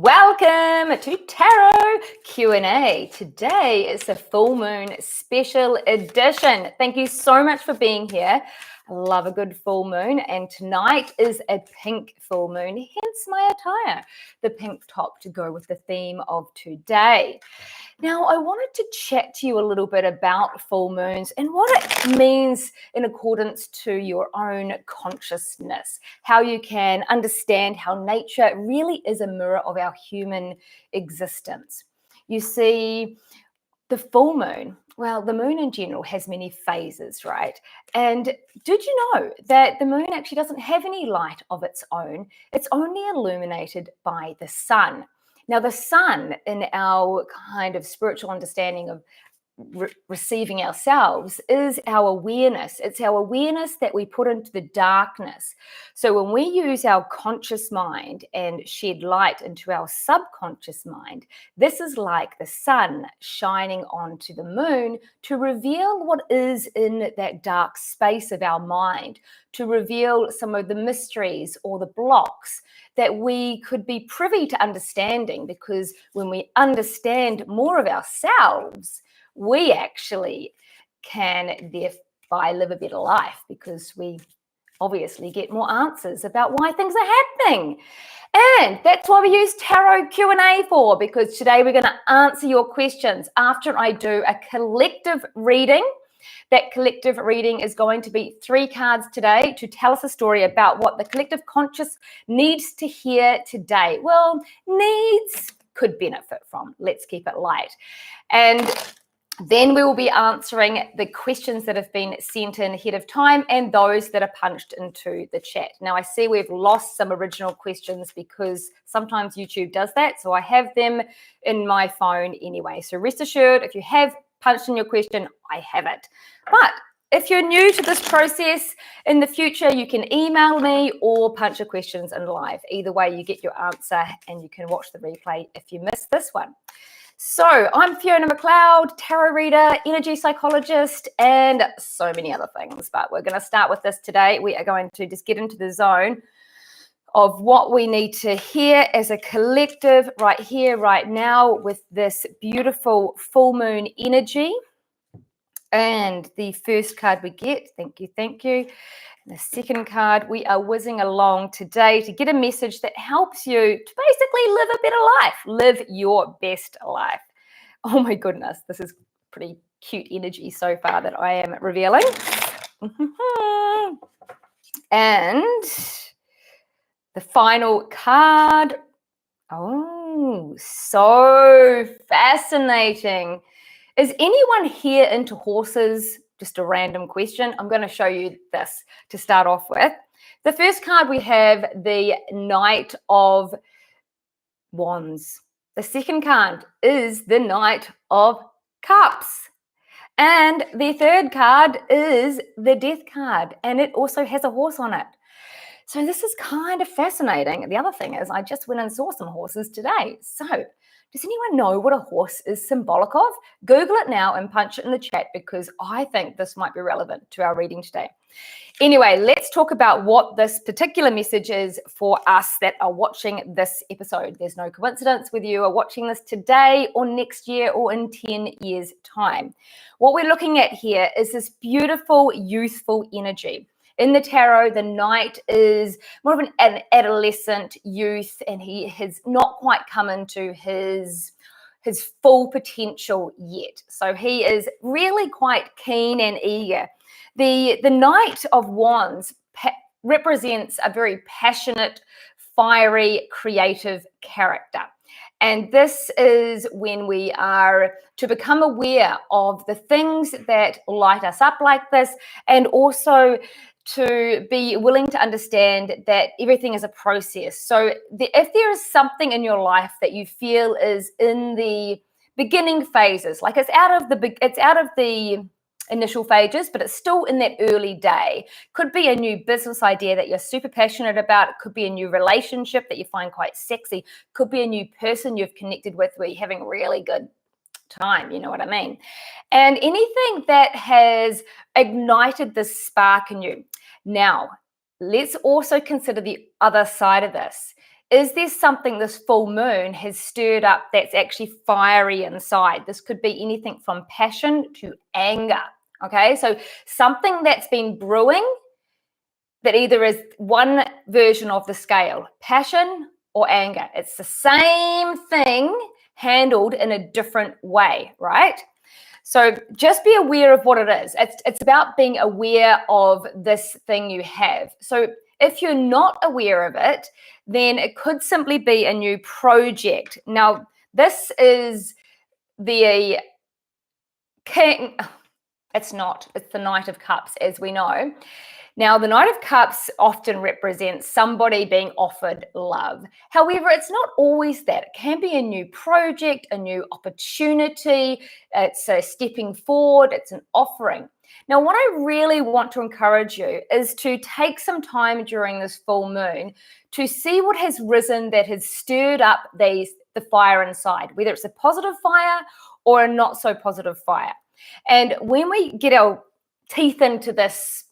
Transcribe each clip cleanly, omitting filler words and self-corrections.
Welcome to Tarot Q&A. Today is the full moon special edition. Thank you so much for being here. I love a good full moon, and tonight is a pink full moon, hence my attire, the pink top to go with the theme of today. Now, I wanted to chat to you a little bit about full moons and what it means in accordance to your own consciousness, how you can understand how nature really is a mirror of our human existence. You see, the full moon, well, the moon in general has many phases, right? And did you know that the moon actually doesn't have any light of its own? It's only illuminated by the sun. Now, the sun, in our kind of spiritual understanding of receiving ourselves, is our awareness. It's our awareness that we put into the darkness. So when we use our conscious mind and shed light into our subconscious mind, this is like the sun shining onto the moon to reveal what is in that dark space of our mind, to reveal some of the mysteries or the blocks that we could be privy to understanding, because when we understand more of ourselves, we actually can thereby live a better life, because we obviously get more answers about why things are happening. And that's why we use Tarot Q&A for, because today we're going to answer your questions after I do a collective reading. That collective reading is going to be 3 cards today to tell us a story about what the collective conscious needs to hear today. Well, needs, could benefit from. Let's keep it light. And then we will be answering the questions that have been sent in ahead of time and those that are punched into the chat. Now, I see we've lost some original questions because sometimes YouTube does that. So I have them in my phone anyway. So rest assured, if you have punched in your question, I have it. But if you're new to this process, in the future, you can email me or punch your questions in live. Either way, you get your answer and you can watch the replay if you missed this one. So I'm Fiona McLeod, tarot reader, energy psychologist, and so many other things. But we're going to start with this today. We are going to just get into the zone of what we need to hear as a collective right here, right now, with this beautiful full moon energy. And the first card we get, thank you. And the second card, we are whizzing along today to get a message that helps you to basically live a better life, live your best life. Oh my goodness, this is pretty cute energy so far that I am revealing. And the final card, oh, so fascinating. Is anyone here into horses? Just a random question. I'm going to show you this to start off with. The first card, we have the Knight of Wands. The second card is the Knight of Cups. And the third card is the Death card, and it also has a horse on it. So this is kind of fascinating. The other thing is I just went and saw some horses today. So does anyone know what a horse is symbolic of? Google it now and punch it in the chat, because I think this might be relevant to our reading today. Anyway, let's talk about what this particular message is for us that are watching this episode. There's no coincidence whether you are watching this today or next year or in 10 years' time. What we're looking at here is this beautiful, youthful energy. In the tarot, the knight is more of an adolescent youth, and he has not quite come into his full potential yet. So he is really quite keen and eager. The Knight of Wands represents a very passionate, fiery, creative character. And this is when we are to become aware of the things that light us up like this, and also to be willing to understand that everything is a process. So if there is something in your life that you feel is in the beginning phases, like it's out of the initial phases, but it's still in that early day. Could be a new business idea that you're super passionate about. It could be a new relationship that you find quite sexy. Could be a new person you've connected with where you're having really good time, you know what I mean? And anything that has ignited this spark in you. Now, let's also consider the other side of this. is there something this full moon has stirred up that's actually fiery inside? This could be anything from passion to anger, okay? So something that's been brewing that either is one version of the scale, passion or anger. It's the same thing handled in a different way, right? So just be aware of what it is. It's about being aware of this thing you have. So if you're not aware of it, then it could simply be a new project. Now, this is the king. It's not. It's the Knight of Cups, as we know. Now, the Knight of Cups often represents somebody being offered love. However, it's not always that. It can be a new project, a new opportunity. It's a stepping forward. It's an offering. Now, what I really want to encourage you is to take some time during this full moon to see what has risen that has stirred up the fire inside, whether it's a positive fire or a not so positive fire. And when we get our teeth into this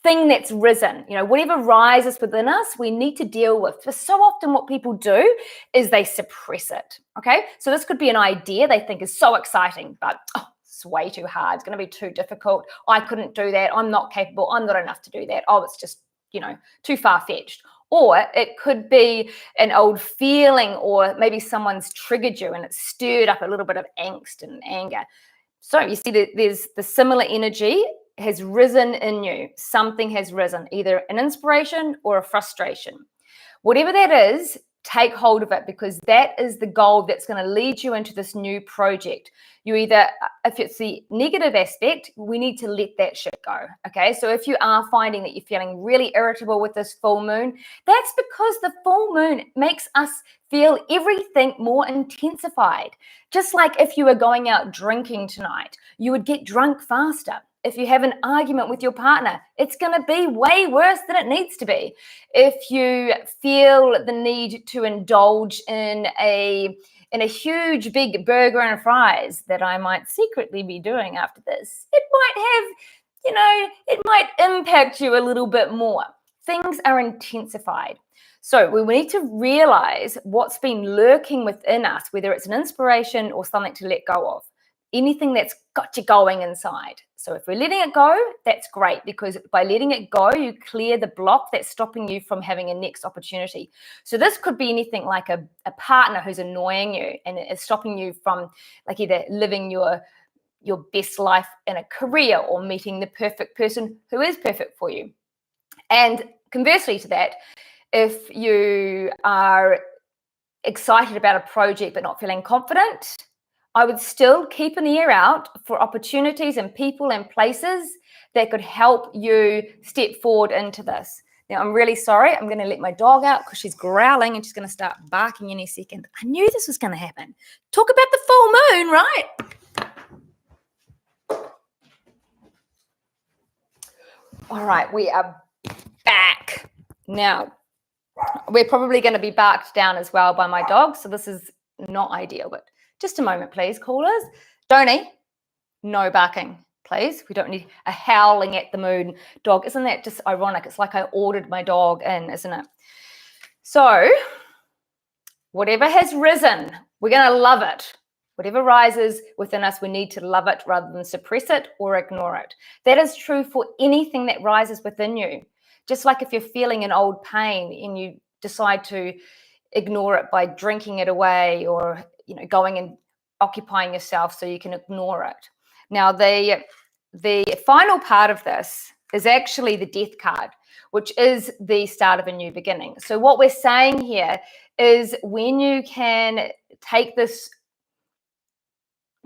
thing that's risen, whatever rises within us, we need to deal with. For so often what people do is they suppress it, okay? So this could be an idea they think is so exciting, but it's way too hard. It's going to be too difficult. I couldn't do that. I'm not capable. I'm not enough to do that. Oh, it's just, too far-fetched. Or it could be an old feeling, or maybe someone's triggered you and it's stirred up a little bit of angst and anger. So you see that there's the similar energy has risen in you. Something has risen, either an inspiration or a frustration. Whatever that is, take hold of it, because that is the goal that's going to lead you into this new project. You either, if it's the negative aspect, we need to let that shit go. Okay. So if you are finding that you're feeling really irritable with this full moon, that's because the full moon makes us feel everything more intensified. Just like if you were going out drinking tonight, you would get drunk faster. If you have an argument with your partner, it's going to be way worse than it needs to be. If you feel the need to indulge in a huge big burger and fries that I might secretly be doing after this, it might impact you a little bit more. Things are intensified. So we need to realize what's been lurking within us, whether it's an inspiration or something to let go of. Anything that's got you going inside. So if we're letting it go, that's great, because by letting it go, you clear the block that's stopping you from having a next opportunity. So this could be anything like a partner who's annoying you and is stopping you from like either living your best life in a career or meeting the perfect person who is perfect for you. And conversely to that, if you are excited about a project but not feeling confident, I would still keep an ear out for opportunities and people and places that could help you step forward into this. Now, I'm really sorry. I'm going to let my dog out because she's growling and she's going to start barking any second. I knew this was going to happen. Talk about the full moon, right? All right, we are back. Now, we're probably going to be barked down as well by my dog, so this is not ideal, but just a moment, please, callers. Donnie, no barking, please. We don't need a howling at the moon dog. Isn't that just ironic? It's like I ordered my dog in, isn't it? So whatever has risen, we're going to love it. Whatever rises within us, we need to love it rather than suppress it or ignore it. That is true for anything that rises within you. Just like if you're feeling an old pain and you decide to ignore it by drinking it away or going and occupying yourself so you can ignore it. Now, the final part of this is actually the Death card, which is the start of a new beginning. So what we're saying here is when you can take this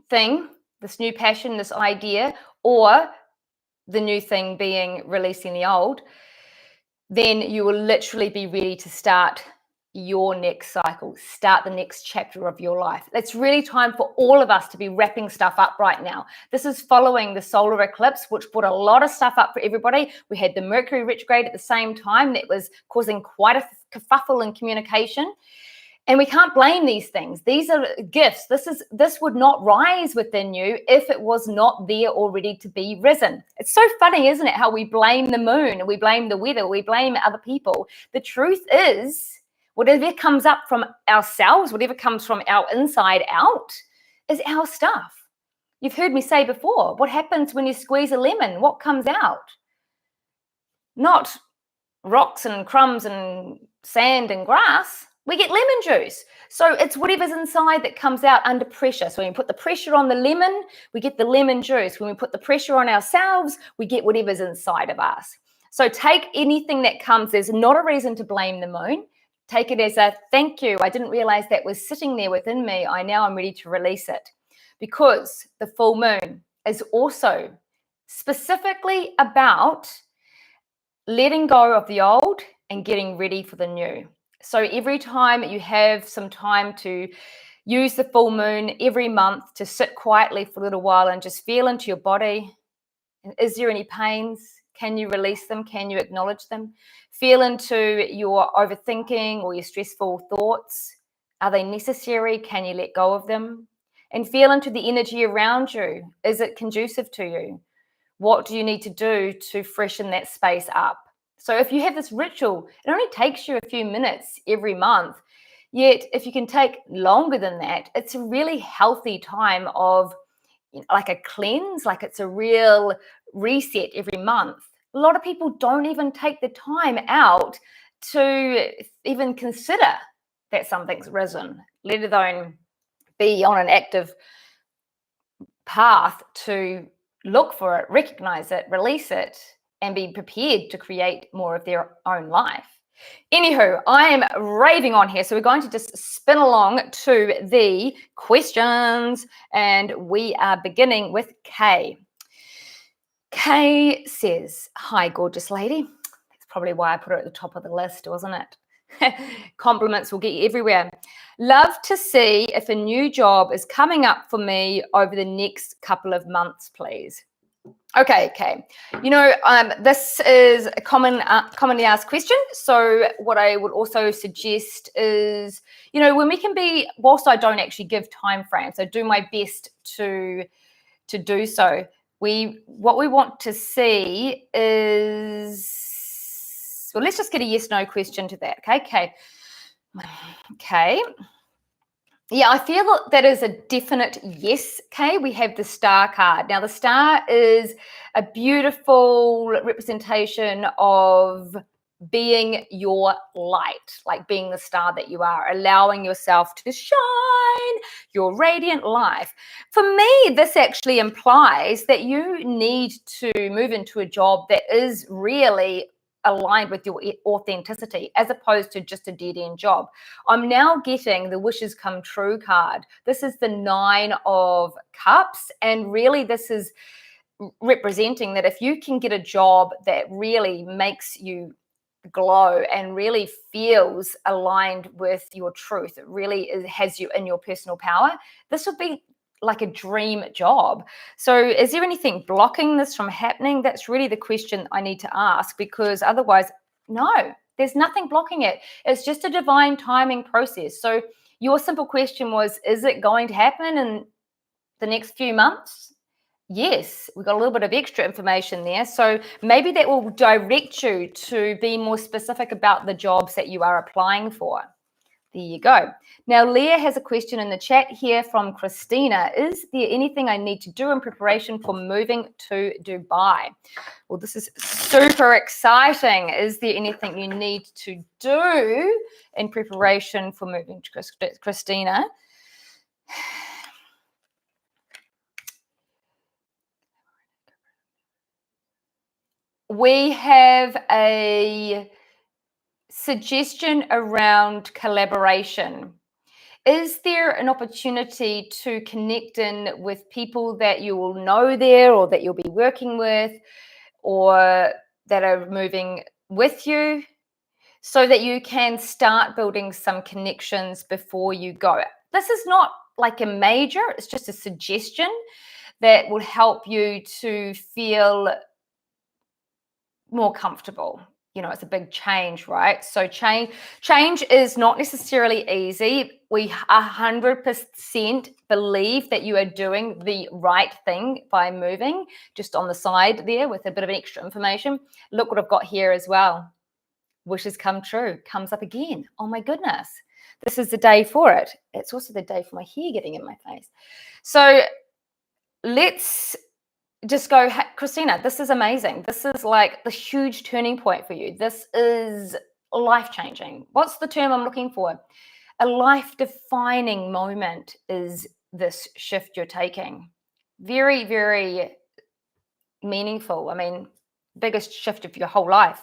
thing, this new passion, this idea, or the new thing being releasing the old, then you will literally be ready to start your next cycle, start the next chapter of your life. It's really time for all of us to be wrapping stuff up right now. This is following the solar eclipse, which brought a lot of stuff up for everybody. We had the Mercury retrograde at the same time that was causing quite a kerfuffle in communication. And we can't blame these things. These are gifts. This would not rise within you if it was not there or ready to be risen. It's so funny, isn't it, how we blame the moon, we blame the weather, we blame other people. The truth is, Whatever comes up from ourselves, whatever comes from our inside out, is our stuff. You've heard me say before, what happens when you squeeze a lemon? What comes out? Not rocks and crumbs and sand and grass. We get lemon juice. So it's whatever's inside that comes out under pressure. So when we put the pressure on the lemon, we get the lemon juice. When we put the pressure on ourselves, we get whatever's inside of us. So take anything that comes. There's not a reason to blame the moon. Take it as a thank you. I didn't realize that was sitting there within me. I'm ready to release it. Because the full moon is also specifically about letting go of the old and getting ready for the new. So every time you have some time to use the full moon every month to sit quietly for a little while and just feel into your body. Is there any pains? Can you release them? Can you acknowledge them? Feel into your overthinking or your stressful thoughts. Are they necessary? Can you let go of them? And feel into the energy around you. Is it conducive to you? What do you need to do to freshen that space up? So if you have this ritual, it only takes you a few minutes every month. Yet if you can take longer than that, it's a really healthy time of like a cleanse, like it's a real reset every month. A lot of people don't even take the time out to even consider that something's risen, let alone be on an active path to look for it, recognize it, release it, and be prepared to create more of their own life. Anywho, I am raving on here, so we're going to just spin along to the questions, and we are beginning with Kay. Kay says, hi, gorgeous lady. That's probably why I put her at the top of the list, wasn't it? Compliments will get you everywhere. Love to see if a new job is coming up for me over the next couple of months, please. Okay. This is a commonly asked question. So what I would also suggest is, when we can be, whilst I don't actually give time frames, I do my best to do so. What we want to see is, well, let's just get a yes/no question to that. Okay. Yeah, I feel that is a definite yes, Kay. We have the star card. Now, the star is a beautiful representation of being your light, like being the star that you are, allowing yourself to shine your radiant life. For me, this actually implies that you need to move into a job that is really aligned with your authenticity as opposed to just a dead-end job. I'm now getting the wishes come true card. This is the 9 of Cups, and really this is representing that if you can get a job that really makes you glow and really feels aligned with your truth, it really has you in your personal power, this would be like a dream job. So is there anything blocking this from happening? That's really the question I need to ask, because otherwise, no, there's nothing blocking it. It's just a divine timing process. So your simple question was, is it going to happen in the next few months? Yes, we've got a little bit of extra information there. So maybe that will direct you to be more specific about the jobs that you are applying for. There you go. Now, Leah has a question in the chat here from Christina. Is there anything I need to do in preparation for moving to Dubai? Well, this is super exciting. Is there anything you need to do in preparation for moving to Christina? We have a suggestion around collaboration. Is there an opportunity to connect in with people that you will know there, or that you'll be working with, or that are moving with you, so that you can start building some connections before you go? This is not like a major, it's just a suggestion that will help you to feel more comfortable. It's a big change, right? So change is not necessarily easy. We 100% believe that you are doing the right thing by moving. Just on the side there with a bit of extra information, look what I've got here as well. wishes come true, comes up again. Oh my goodness. This is the day for it. It's also the day for my hair getting in my face. So let's just go, Christina, this is amazing. This is like the huge turning point for you. This is life-changing. What's the term I'm looking for? A life-defining moment is this shift you're taking. Very, very meaningful. I mean, biggest shift of your whole life.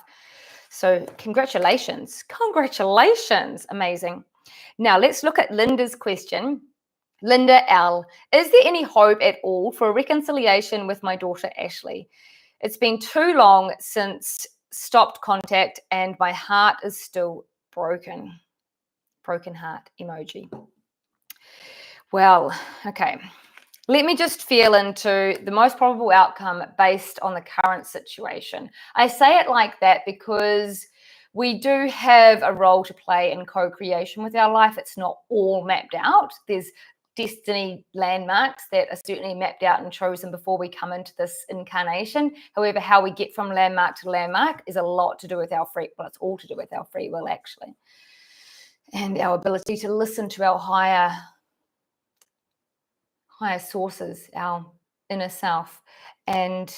So congratulations. Congratulations. Amazing. Now let's look at Linda's question. Linda L. Is there any hope at all for a reconciliation with my daughter Ashley? It's been too long since stopped contact and my heart is still broken. Broken heart emoji. Well, okay. Let me just feel into the most probable outcome based on the current situation. I say it like that because we do have a role to play in co-creation with our life. It's not all mapped out. There's destiny landmarks that are certainly mapped out and chosen before we come into this incarnation. However, how we get from landmark to landmark is a lot to do with our free, well, it's all to do with our free will actually. And our ability to listen to our higher sources, our inner self, and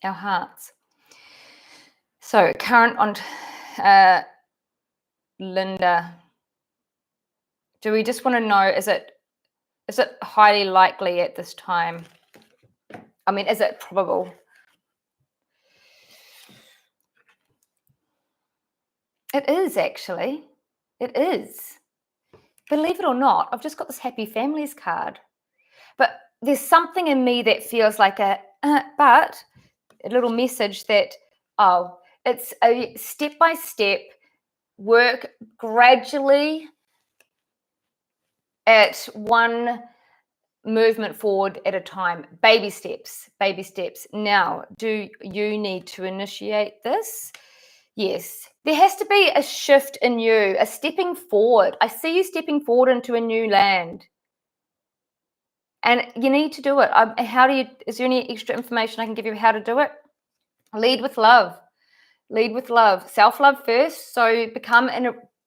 our hearts. So current on Linda, do we just want to know, is it highly likely at this time? I mean, is it probable? It is actually. It is. Believe it or not, I've just got this happy families card. But there's something in me that feels like but a little message that, oh, it's a step-by-step work gradually at one movement forward at a time. Baby steps, baby steps. Now, do you need to initiate this? Yes. There has to be a shift in you, a stepping forward. I see you stepping forward into a new land. And you need to do it. Is there any extra information I can give you how to do it? Lead with love. Lead with love. Self-love first. So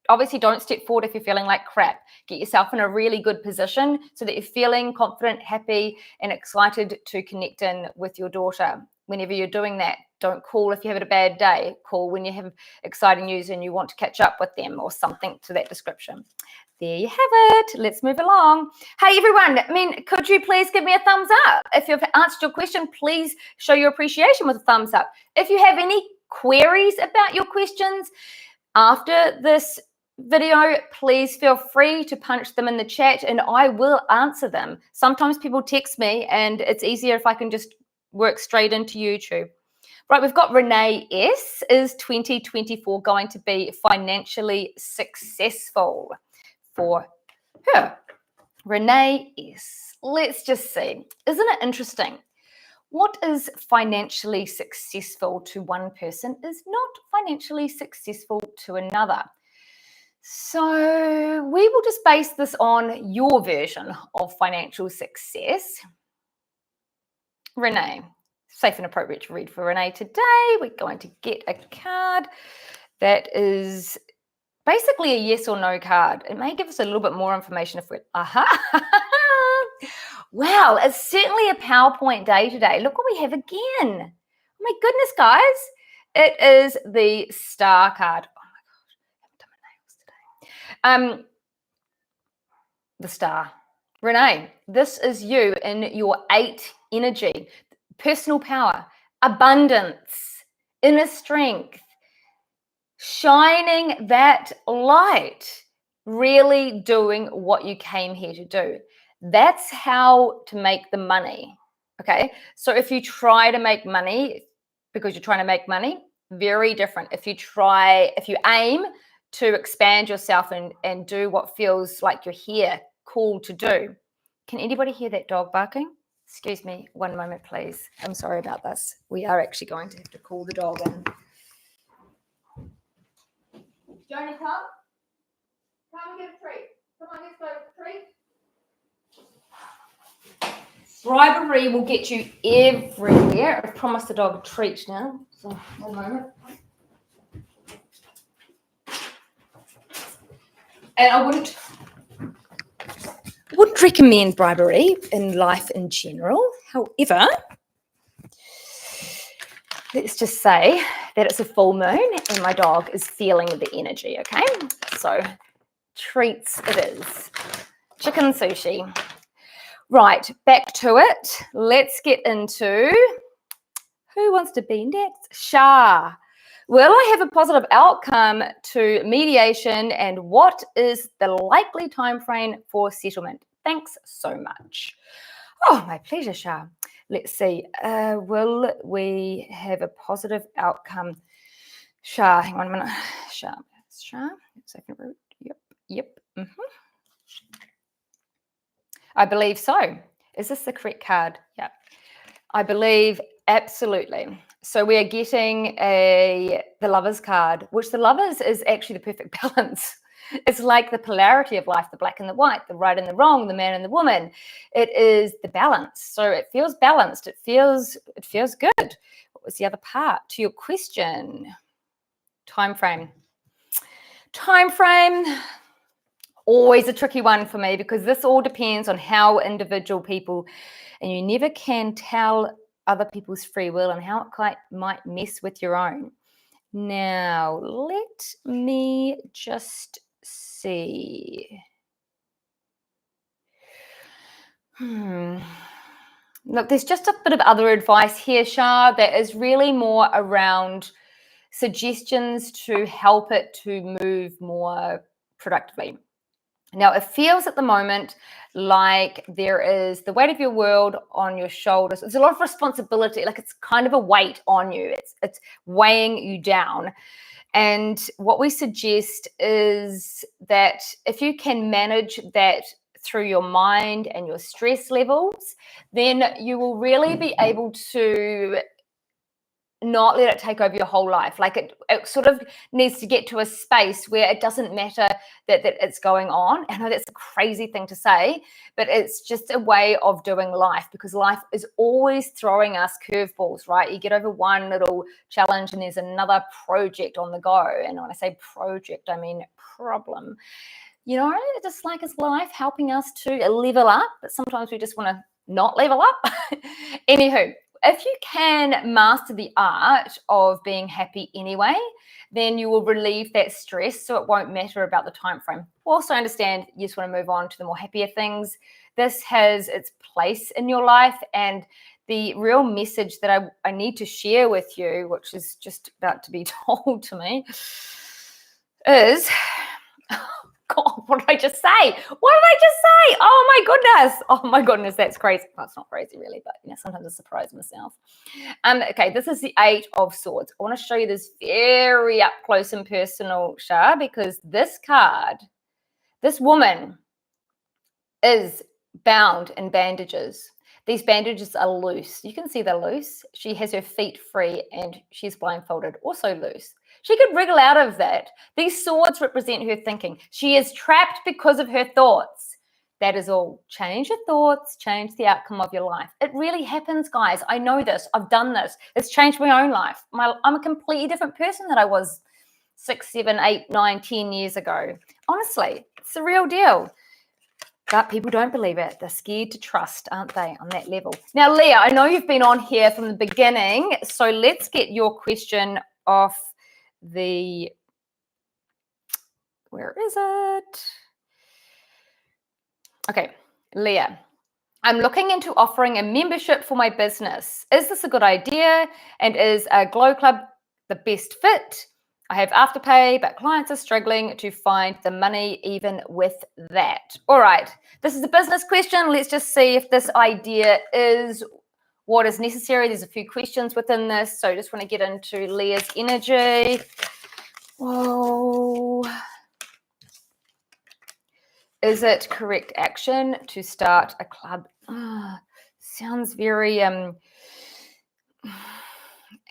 obviously don't step forward if you're feeling like crap. Get yourself in a really good position so that you're feeling confident, happy, and excited to connect in with your daughter. Whenever you're doing that, don't call if you have a bad day. Call when you have exciting news and you want to catch up with them or something to that description. There you have it. Let's move along. Hey, everyone. I mean, could you please give me a thumbs up? If you've answered your question, please show your appreciation with a thumbs up. If you have any queries about your questions after this video, please feel free to punch them in the chat and I will answer them. Sometimes people text me and it's easier if I can just work straight into YouTube. Right, we've got Renee S. Is 2024 going to be financially successful for her? Renee S. Let's just see. Isn't it interesting? What is financially successful to one person is not financially successful to another. So we will just base this on your version of financial success. Renee, safe and appropriate to read for Renee today. We're going to get a card that is basically a yes or no card. It may give us a little bit more information if we're, Wow, it's certainly a PowerPoint day today. Look what we have again. Oh my goodness, guys. It is the Star card. Oh my gosh, I haven't done my nails today. The Star. Renee, this is you in your 8 energy, personal power, abundance, inner strength, shining that light, really doing what you came here to do. That's how to make the money, okay? So if you try to make money because you're trying to make money, very different. If you aim to expand yourself and do what feels like you're here, called to do. Can anybody hear that dog barking? Excuse me, one moment, please. I'm sorry about this. We are actually going to have to call the dog in. Johnny, come. Come and get a treat. Come on, let's go for a treat. Bribery will get you everywhere. I've promised the dog a treat now. So, one moment. And I wouldn't recommend bribery in life in general. However, let's just say that it's a full moon and my dog is feeling the energy, okay? So treats it is. Chicken sushi. Right, back to it. Let's get into who wants to be next? Shah. Will I have a positive outcome to mediation, and what is the likely time frame for settlement? Thanks so much. Oh, my pleasure, Shah. Let's see. Will we have a positive outcome? Shah, hang on a minute. Shah. Second root. Yep. I believe so. Is this the correct card? Yeah. I believe absolutely. So we are getting the Lovers card, which the Lovers is actually the perfect balance. It's like the polarity of life, the black and the white, the right and the wrong, the man and the woman. It is the balance. So it feels balanced. It feels good. What was the other part to your question? Time frame. Always a tricky one for me because this all depends on how individual people, and you never can tell other people's free will and how it might mess with your own. Now, let me just see. Look, there's just a bit of other advice here, Shah, that is really more around suggestions to help it to move more productively. Now, it feels at the moment like there is the weight of your world on your shoulders. It's a lot of responsibility, like it's kind of a weight on you. It's weighing you down. And what we suggest is that if you can manage that through your mind and your stress levels, then you will really be able to not let it take over your whole life. Like it sort of needs to get to a space where it doesn't matter that it's going on. I know that's a crazy thing to say, but it's just a way of doing life because life is always throwing us curveballs, right? You get over one little challenge and there's another project on the go. And when I say project, I mean problem. You know, just like it's life helping us to level up, but sometimes we just want to not level up. Anywho, if you can master the art of being happy anyway, then you will relieve that stress so it won't matter about the time frame. Also understand you just want to move on to the more happier things. This has its place in your life, and the real message that I need to share with you, which is just about to be told to me, is... God, what did I just say? Oh my goodness, that's crazy. Well, it's not crazy really, but sometimes I surprise myself. Okay, this is the 8 of Swords. I want to show you this very up close and personal, Shah, because this card, this woman is bound in bandages. These bandages are loose. You can see they're loose. She has her feet free and she's blindfolded, also loose. She could wriggle out of that. These swords represent her thinking. She is trapped because of her thoughts. That is all. Change your thoughts, change the outcome of your life. It really happens, guys. I know this. I've done this. It's changed my own life. I'm a completely different person than I was 6, 7, 8, 9, 10 years ago. Honestly, it's the real deal. But people don't believe it. They're scared to trust, aren't they, on that level? Now, Leah, I know you've been on here from the beginning, so let's get your question off the... Where is it? Okay, Leah. I'm looking into offering a membership for my business. Is this a good idea? And is a Glow Club the best fit? I have Afterpay, but clients are struggling to find the money even with that. All right, this is a business question. Let's just see if this idea is what is necessary. There's a few questions within this, so I just want to get into Leah's energy. Whoa. Is it correct action to start a club? Sounds very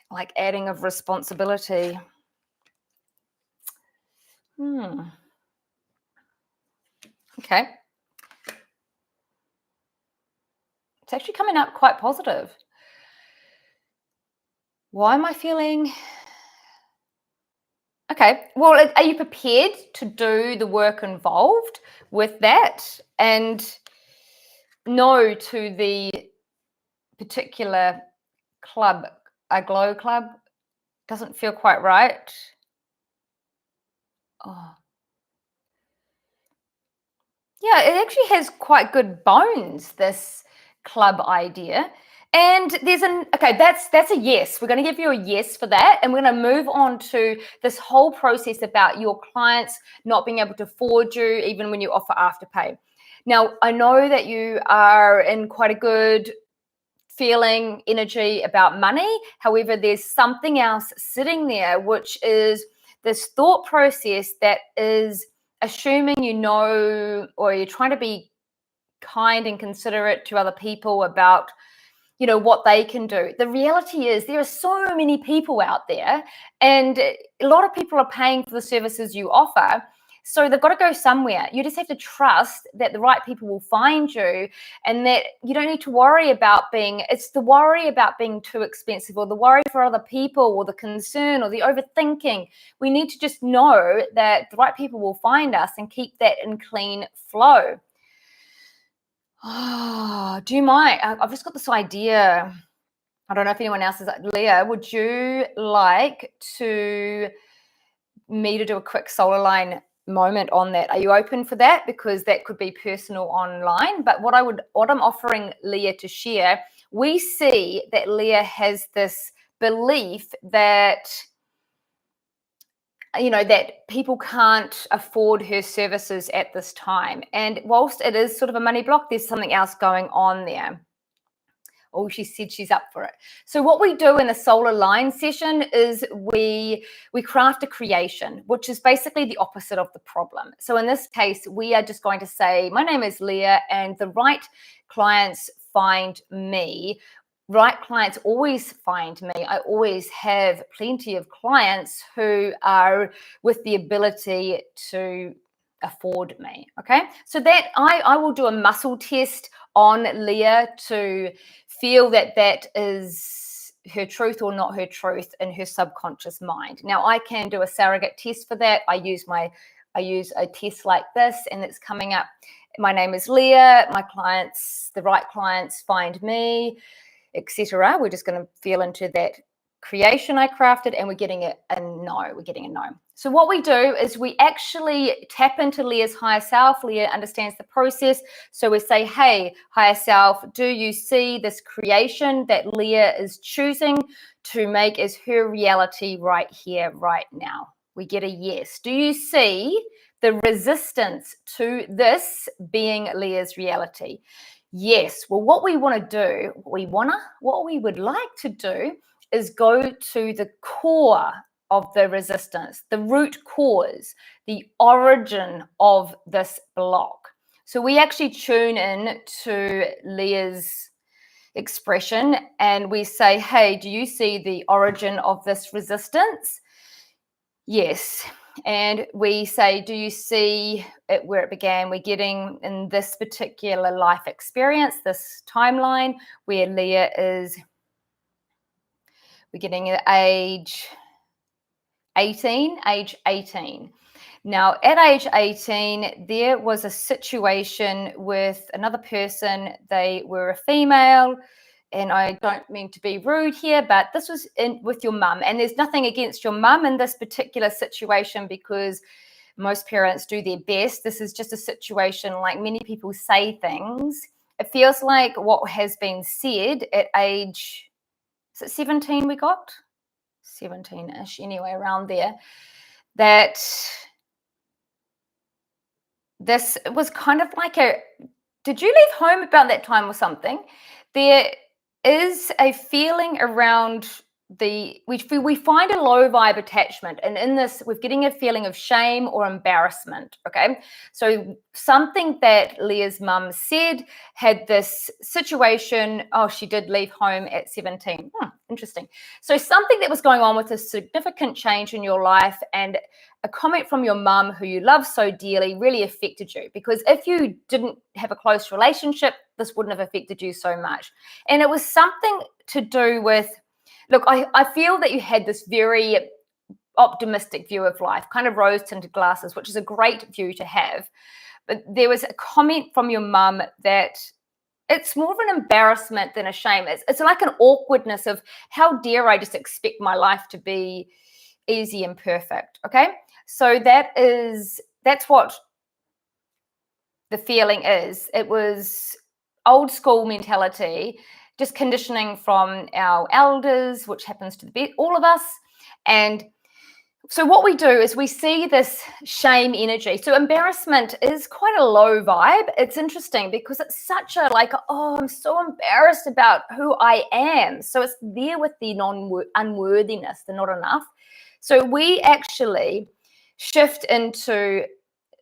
like adding of responsibility. Okay. It's actually coming up quite positive. Why am I feeling? Okay. Well, are you prepared to do the work involved with that? And no to the particular club, a glow club, doesn't feel quite right. Oh. Yeah, it actually has quite good bones, this club idea. And there's an okay, that's a yes. We're going to give you a yes for that. And we're going to move on to this whole process about your clients not being able to afford you even when you offer Afterpay. Now, I know that you are in quite a good feeling energy about money. However, there's something else sitting there, which is this thought process that is assuming you know, or you're trying to be kind and considerate to other people about what they can do. The reality is there are so many people out there, and a lot of people are paying for the services you offer, so they've got to go somewhere. You just have to trust that the right people will find you, and that you don't need to worry about it's the worry about being too expensive, or the worry for other people, or the concern, or the overthinking. We need to just know that the right people will find us and keep that in clean flow. Oh, do you mind? I've just got this idea. I don't know if anyone else is like, Leah, would you like me to do a quick solar line moment on that? Are you open for that? Because that could be personal online. But what I'm offering Leah to share, we see that Leah has this belief that that people can't afford her services at this time. And whilst it is sort of a money block, there's something else going on there. Oh, she said she's up for it. So what we do in the solar line session is we craft a creation, which is basically the opposite of the problem. So in this case, we are just going to say, my name is Leah, and the right clients find me. Right clients always find me. I always have plenty of clients who are with the ability to afford me. Okay, so that I will do a muscle test on Leah to feel that is her truth or not her truth in her subconscious mind. Now I can do a surrogate test for that. I use a test like this, and it's coming up. My name is Leah. My clients, the right clients find me, etc. We're just going to feel into that creation I crafted, and we're getting a no. We're getting a no. So what we do is we actually tap into Leah's higher self. Leah understands the process. So we say, hey, higher self, do you see this creation that Leah is choosing to make as her reality right here, right now? We get a yes. Do you see the resistance to this being Leah's reality? Yes. Well, what we want to do, what we would like to do is go to the core of the resistance, the root cause, the origin of this block. So we actually tune in to Leah's expression and we say, hey, do you see the origin of this resistance? Yes. And we say, do you see it where it began? We're getting in this particular life experience, this timeline where Leah is, we're getting at age 18. Now, at age 18, there was a situation with another person. They were a female, and I don't mean to be rude here, but this was with your mum. And there's nothing against your mum in this particular situation because most parents do their best. This is just a situation like many people say things. It feels like what has been said at age, is it 17 we got? 17-ish, anyway, around there, that this was kind of like did you leave home about that time or something? There is a feeling around we find a low vibe attachment, and in this we're getting a feeling of shame or embarrassment. Okay, so something that Leah's mum said had this situation. Oh, she did leave home at 17. Interesting. So something that was going on with a significant change in your life, and a comment from your mum who you love so dearly really affected you, because if you didn't have a close relationship, this wouldn't have affected you so much. And it was something to do with Look, I feel that you had this very optimistic view of life, kind of rose-tinted glasses, which is a great view to have. But there was a comment from your mum that it's more of an embarrassment than a shame. It's like an awkwardness of how dare I just expect my life to be easy and perfect. Okay. So that's what the feeling is. It was old school mentality, just conditioning from our elders, which happens to all of us. And so what we do is we see this shame energy. So embarrassment is quite a low vibe. It's interesting because it's such a oh, I'm so embarrassed about who I am. So it's there with the unworthiness, the not enough. So we actually shift into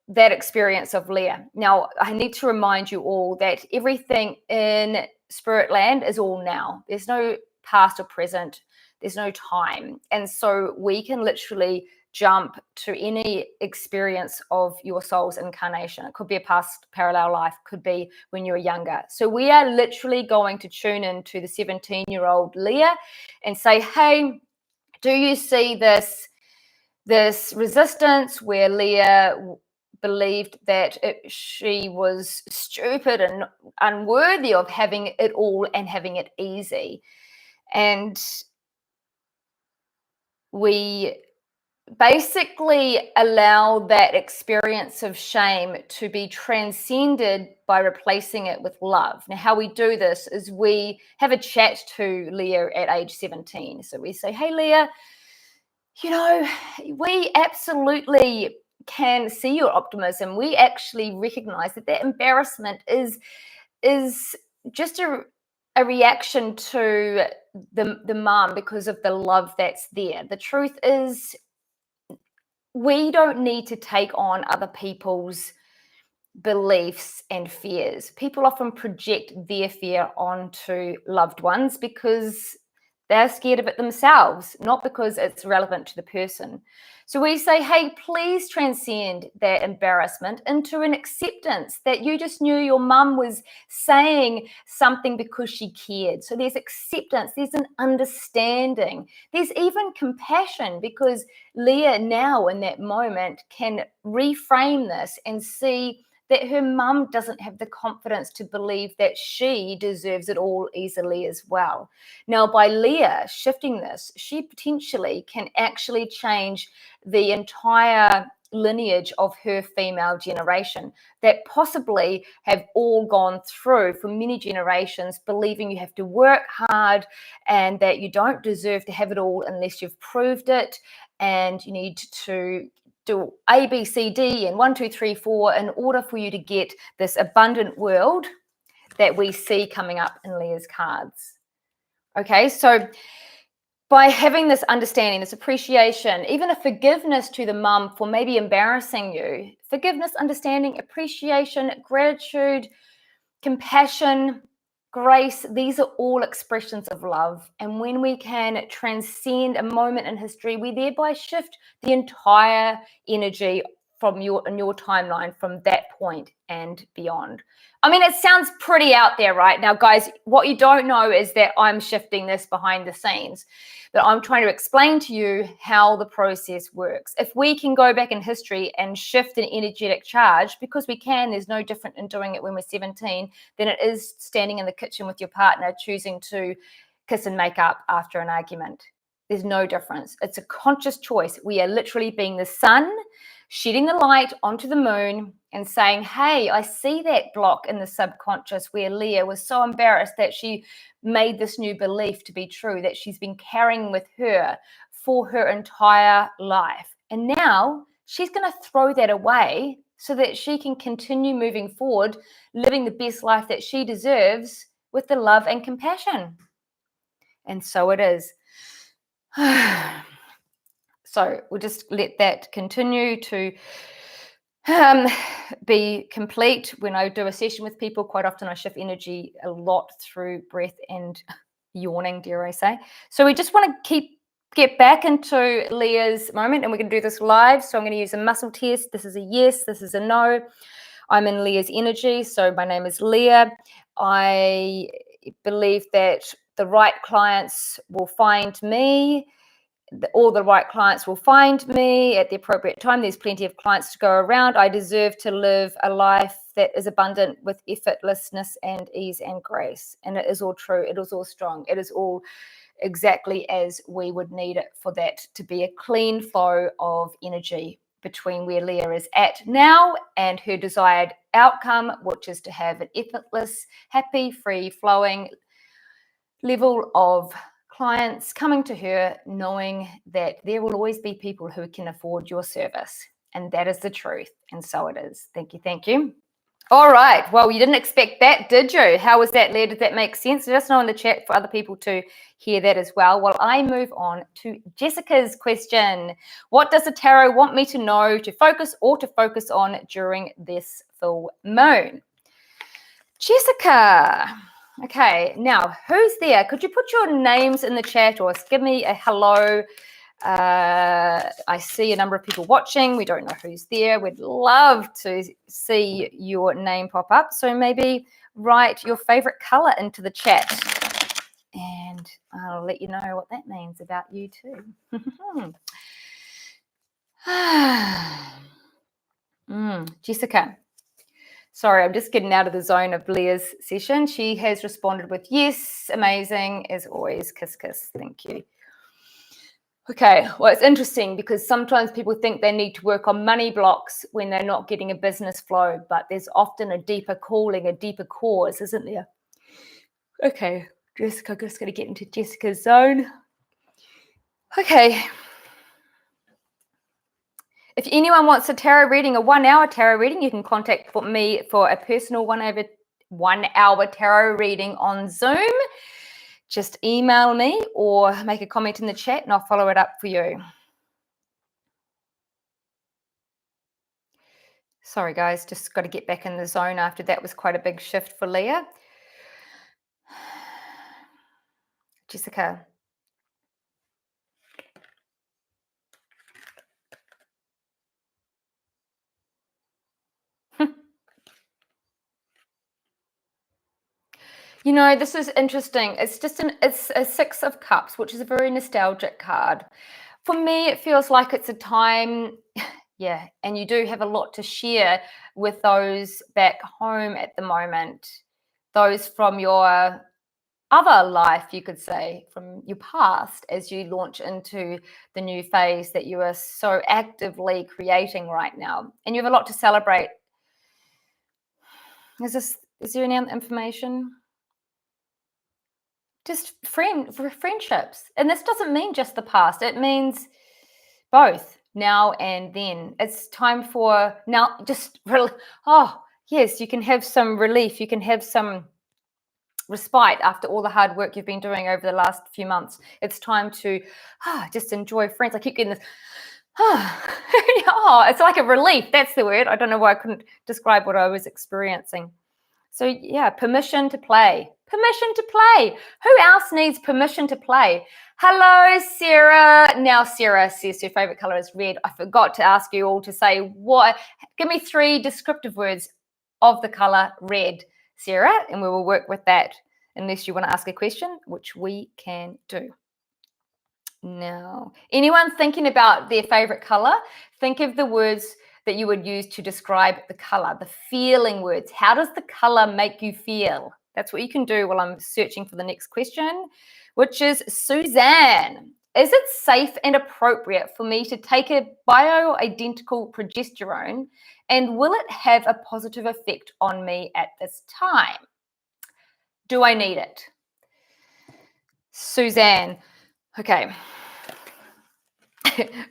that experience of Leah. Now, I need to remind you all that everything in Spirit Land is all now. There's no past or present. There's no time. And so we can literally jump to any experience of your soul's incarnation. It could be a past parallel life, could be when you were younger. So we are literally going to tune into the 17-year-old Leah and say, hey, do you see this resistance where Leah believed that she was stupid and unworthy of having it all and having it easy? And we basically allow that experience of shame to be transcended by replacing it with love. Now, how we do this is we have a chat to Leah at age 17. So we say, hey, Leah, we absolutely can see your optimism. We actually recognize that embarrassment is just a reaction to the mom because of the love that's there. The truth is, we don't need to take on other people's beliefs and fears. People often project their fear onto loved ones because they're scared of it themselves, not because it's relevant to the person. So we say, hey, please transcend that embarrassment into an acceptance that you just knew your mum was saying something because she cared. So there's acceptance, there's an understanding, there's even compassion, because Leah now in that moment can reframe this and see that her mum doesn't have the confidence to believe that she deserves it all easily as well. Now, by Leah shifting this, she potentially can actually change the entire lineage of her female generation that possibly have all gone through for many generations believing you have to work hard and that you don't deserve to have it all unless you've proved it, and you need to do A, B, C, D, and 1, 2, 3, 4 in order for you to get this abundant world that we see coming up in Leah's cards. Okay, so by having this understanding, this appreciation, even a forgiveness to the mum for maybe embarrassing you, forgiveness, understanding, appreciation, gratitude, compassion, grace, these are all expressions of love. And when we can transcend a moment in history, we thereby shift the entire energy from your timeline from that point and beyond. I mean, it sounds pretty out there right now, guys. What you don't know is that I'm shifting this behind the scenes, but I'm trying to explain to you how the process works. If we can go back in history and shift an energetic charge, because we can, there's no different in doing it when we're 17 than it is standing in the kitchen with your partner choosing to kiss and make up after an argument. There's no difference. It's a conscious choice. We are literally being the sun, shedding the light onto the moon and saying, hey, I see that block in the subconscious where Leah was so embarrassed that she made this new belief to be true, that she's been carrying with her for her entire life. And now she's going to throw that away so that she can continue moving forward, living the best life that she deserves with the love and compassion. And so it is. So we'll just let that continue to be complete. When I do a session with people, quite often I shift energy a lot through breath and yawning, dare I say. So we just want to get back into Leah's moment, and we're going to do this live. So I'm going to use a muscle test. This is a yes, this is a no. I'm in Leah's energy. So my name is Leah. I believe that the right clients will find me. All the right clients will find me at the appropriate time. There's plenty of clients to go around. I deserve to live a life that is abundant with effortlessness and ease and grace. And it is all true. It is all strong. It is all exactly as we would need it for that to be a clean flow of energy between where Leah is at now and her desired outcome, which is to have an effortless, happy, free flowing level of clients coming to her, knowing that there will always be people who can afford your service. And that is the truth. And so it is. Thank you. Thank you. All right. Well, you didn't expect that, did you? How was that, Leah? Did that make sense? Let us know in the chat for other people to hear that as well. Well, I move on to Jessica's question. What does the tarot want me to know, to focus or to focus on during this full moon? Jessica. Okay, now who's there? Could you put your names in the chat or give me a hello? I see a number of people watching. We don't know who's there. We'd love to see your name pop up. So maybe write your favorite color into the chat and I'll let you know what that means about you too. Jessica. Sorry, I'm just getting out of the zone of Leah's session. She has responded with yes, amazing, as always, kiss, kiss, thank you. Okay, well, it's interesting because sometimes people think they need to work on money blocks when they're not getting a business flow, but there's often a deeper calling, a deeper cause, isn't there? Okay, Jessica, just going to get into Jessica's zone. Okay. If anyone wants a tarot reading, a 1 hour tarot reading, you can contact me for a personal 1 hour tarot reading on Zoom. Just email me or make a comment in the chat and I'll follow it up for you. Sorry, guys, just got to get back in the zone after that was quite a big shift for Leah. Jessica. You know, this is interesting. It's a 6 of Cups, which is a very nostalgic card. For me, it feels like it's a time, yeah, and you do have a lot to share with those back home at the moment, those from your other life, you could say, from your past as you launch into the new phase that you are so actively creating right now. And you have a lot to celebrate. Is there any other information? Just friendships. And this doesn't mean just the past. It means both now and then. It's time for now, yes, you can have some relief. You can have some respite after all the hard work you've been doing over the last few months. It's time to just enjoy friends. I keep getting this, it's like a relief. That's the word. I don't know why I couldn't describe what I was experiencing. So yeah, permission to play. Permission to play. Who else needs permission to play? Hello, Sarah. Now Sarah says her favorite color is red. I forgot to ask you all to say what. Give me 3 descriptive words of the color red, Sarah, and we will work with that unless you want to ask a question, which we can do. Now, anyone thinking about their favorite color, think of the words that you would use to describe the color, the feeling words. How does the color make you feel? That's what you can do while I'm searching for the next question, which is Suzanne. Is it safe and appropriate for me to take a bioidentical progesterone, and will it have a positive effect on me at this time? Do I need it? Suzanne. Okay.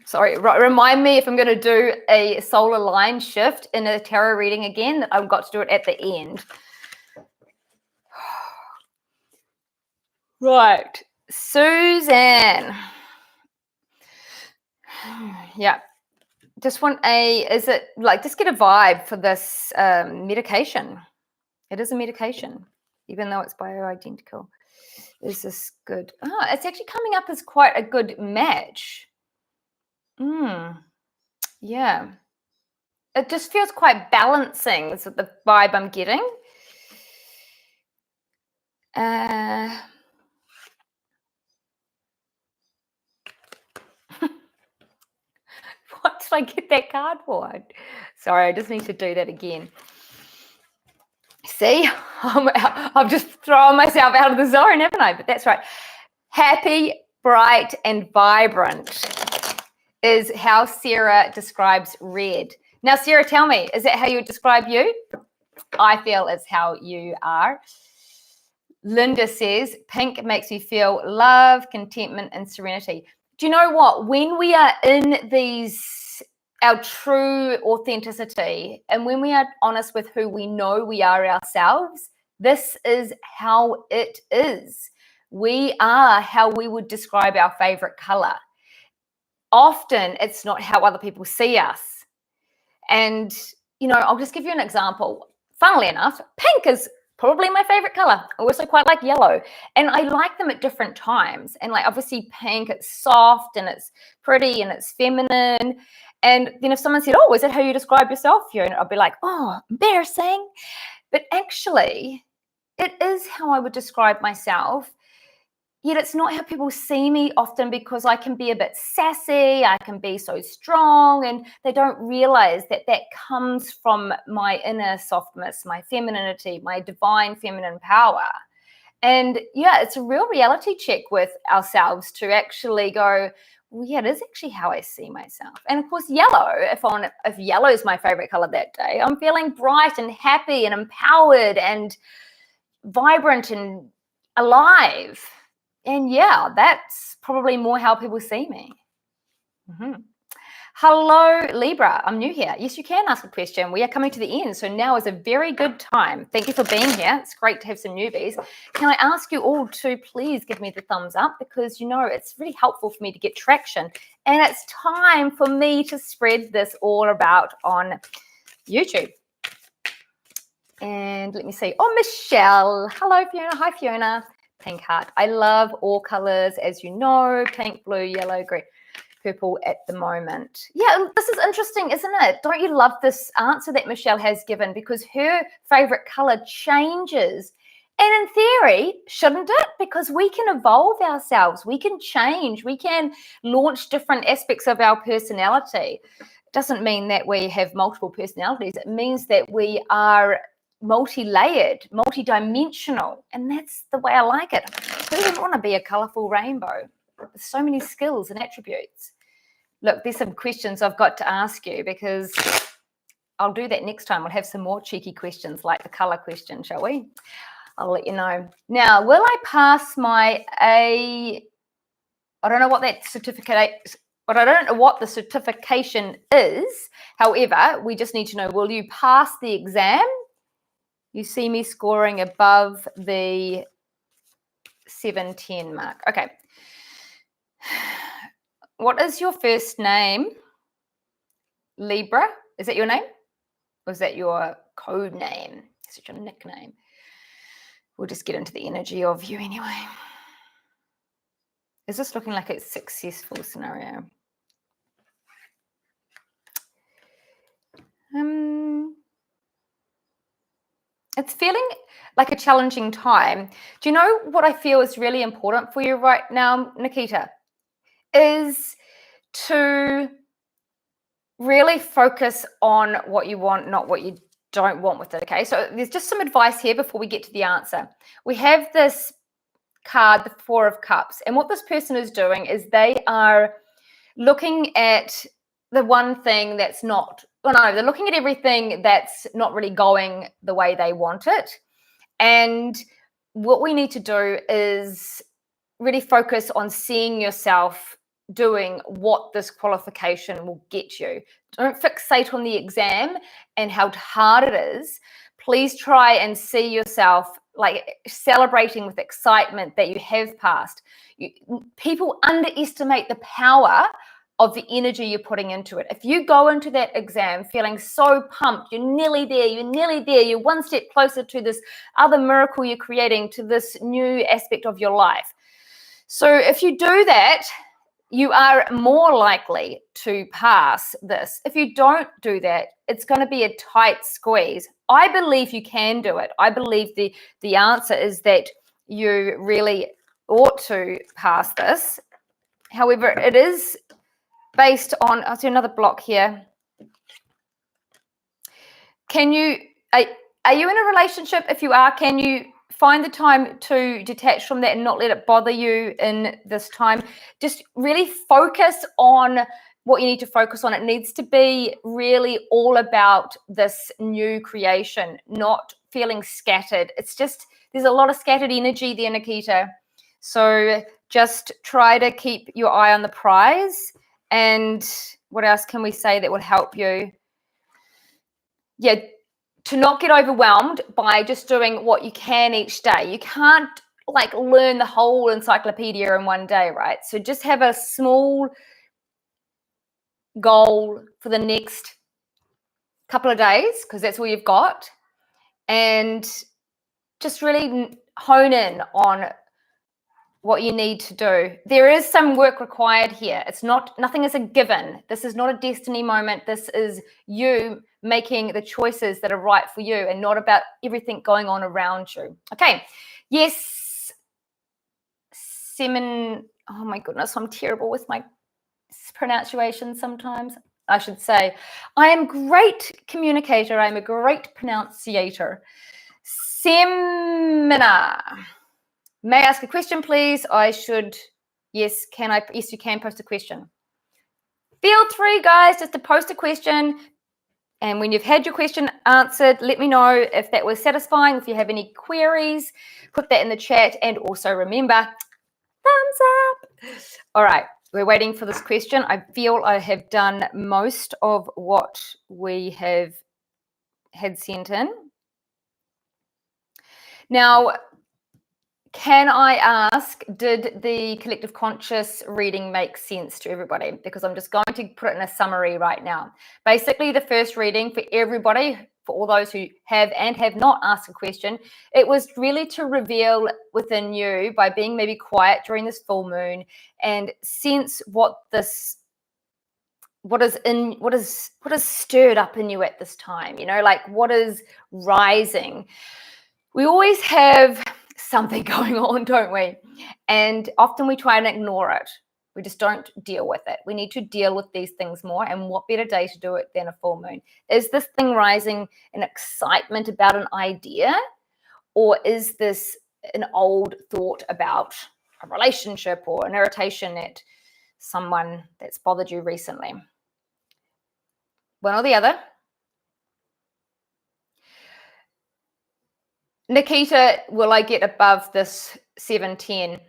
Sorry, remind me if I'm going to do a solar line shift in a tarot reading again, that I've got to do it at the end. Right, Suzanne. Yeah, just want is it like, just get a vibe for this medication. It is a medication, even though it's bioidentical. Is this good? Oh, it's actually coming up as quite a good match. Yeah. It just feels quite balancing. Is the vibe I'm getting. did I get that cardboard? Sorry, I just need to do that again. See, I'm just throwing myself out of the zone, haven't I? But that's right. Happy, bright, and vibrant is how Sarah describes red. Now, Sarah, tell me, is that how you would describe you? I feel it's how you are. Linda says, pink makes me feel love, contentment, and serenity. Do you know what? When we are in our true authenticity, and when we are honest with who we know we are ourselves, this is how it is. We are how we would describe our favorite color. Often it's not how other people see us. And, I'll just give you an example. Funnily enough, pink is probably my favorite color. I also quite like yellow, and I like them at different times. And like, obviously pink, it's soft and it's pretty and it's feminine. And then if someone said, oh, is that how you describe yourself, Fiona? I'll be like, oh, embarrassing. But actually, it is how I would describe myself. Yet it's not how people see me often, because I can be a bit sassy, I can be so strong, and they don't realize that that comes from my inner softness, my femininity, my divine feminine power. And yeah, it's a real reality check with ourselves to actually go, well, yeah, it is actually how I see myself. And of course, yellow, if yellow is my favorite color that day, I'm feeling bright and happy and empowered and vibrant and alive. And yeah, that's probably more how people see me. Hello, Libra. I'm new here. Yes, you can ask a question. We are coming to the end, so now is a very good time. Thank you for being here. It's great to have some newbies. Can I ask you all to please give me the thumbs up, because it's really helpful for me to get traction, and it's time for me to spread this all about on YouTube. And let me see. Oh, Michelle. Hello, Fiona. Hi, Fiona. Pink heart. I love all colors, as you know, pink, blue, yellow, green, purple at the moment. Yeah, this is interesting, isn't it? Don't you love this answer that Michelle has given? Because her favorite color changes. And in theory, shouldn't it? Because we can evolve ourselves. We can change. We can launch different aspects of our personality. It doesn't mean that we have multiple personalities. It means that we are multi-layered, multi-dimensional, and that's the way I like it. Who would want to be a colorful rainbow with so many skills and attributes? Look, there's some questions I've got to ask you, because I'll do that next time. We'll have some more cheeky questions like the color question, shall we? I'll let you know. Now, will I pass my I don't know what that certificate, but I don't know what the certification is. However, we just need to know, will you pass the exam? You see me scoring above the 710 mark. Okay. What is your first name? Libra? Is that your name? Or is that your code name? Is it your nickname? We'll just get into the energy of you anyway. Is this looking like a successful scenario? It's feeling like a challenging time. Do you know what I feel is really important for you right now, Nikita? Is to really focus on what you want, not what you don't want with it, okay? So there's just some advice here before we get to the answer. We have this card, the Four of Cups, and what this person is doing is they are looking at the one thing that's not, they're looking at everything that's not really going the way they want it. And what we need to do is really focus on seeing yourself doing what this qualification will get you. Don't fixate on the exam and how hard it is. Please try and see yourself like celebrating with excitement that you have passed. People underestimate the power of the energy you're putting into it. If you go into that exam feeling so pumped, you're nearly there, you're one step closer to this other miracle you're creating, to this new aspect of your life. So if you do that, you are more likely to pass this. If you don't do that, it's going to be a tight squeeze. I believe you can do it. I believe the answer is that you really ought to pass this. However, it is based on, I'll see another block here. Can you, are you in a relationship? If you are, can you find the time to detach from that and not let it bother you in this time? Just really focus on what you need to focus on. It needs to be really all about this new creation, not feeling scattered. It's just, there's a lot of scattered energy there, Nikita. So just try to keep your eye on the prize. And what else can we say that would help you? Yeah, to not get overwhelmed by just doing what you can each day. You can't like learn the whole encyclopedia in one day, right? So just have a small goal for the next couple of days, because that's all you've got, and just really hone in on what you need to do. There is some work required here. It's not, nothing is a given. This is not a destiny moment. This is you making the choices that are right for you and not about everything going on around you. Okay. Yes. Semen. Oh my goodness. I'm terrible with my pronunciation sometimes. I should say I am great communicator. I'm a great pronunciator. Semina. May I ask a question, please? I should. Yes, can I? Yes, you can post a question. Feel free, guys, just to post a question. And when you've had your question answered, let me know if that was satisfying. If you have any queries, put that in the chat. And also remember, thumbs up. All right, we're waiting for this question. I feel I have done most of what we have had sent in. Now, can I ask, did the collective conscious reading make sense to everybody? Because I'm just going to put it in a summary right now. Basically, the first reading for everybody, for all those who have and have not asked a question, it was really to reveal within you by being maybe quiet during this full moon and sense what is stirred up in you at this time, you know, like what is rising. We always have something going on, don't we? And often we try and ignore it. We just don't deal with it. We need to deal with these things more. And what better day to do it than a full moon? Is this thing rising in excitement about an idea? Or is this an old thought about a relationship or an irritation at someone that's bothered you recently? One or the other. Nikita, will I get above this 710?